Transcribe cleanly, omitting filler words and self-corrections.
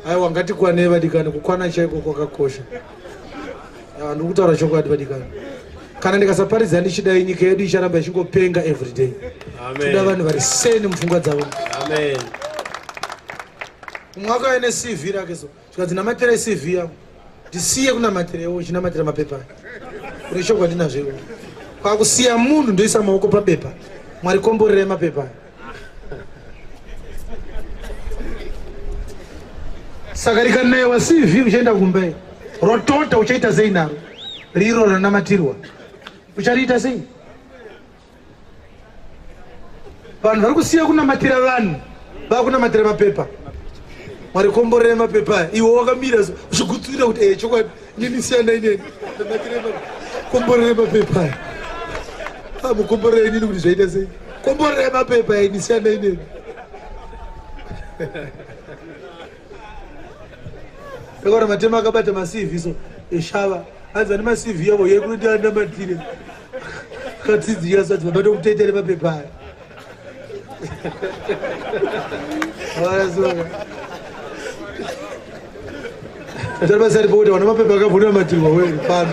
aiwa ngatikwane vadikani kukwana chaiko kwakakosha ndikutaura chokwadi vadikani kana ndikasaparidza ndichidai nyika yedu icharamba ichingopenga everyday toda vanhu vari sane mupfungwa dzavo amen mwaka aine CV rake so zvikanzi namatira CV yangu ndisiye kunamatirewo chinamatira mapepa kuri chokwadi nazvo kwakusiya munhu ndoisa maoko pabepa mwari komborere mapepa saka rikanayewa CV uchaenda kumbai rotota uchaita sei naro riro ranamatirwa uchariita sei vanhu vari kusiya kunamatira vanhu vakunamatira mapepa mwari komborere mapepa iwe wakamira uchigutsira kuti chokwadi ndinisiyana ineni komborere mapepa mukomborere inini kuti zvaita sei komborere mapepa inisiyana ineni ekora matema akabata maCV so eshava anzi ane maCV yavo yekuti anamatire katsidziya sati vabata kutetere mapepa aya avasoka atari basari pokuti wana mapepa akavhuna matirwa wepano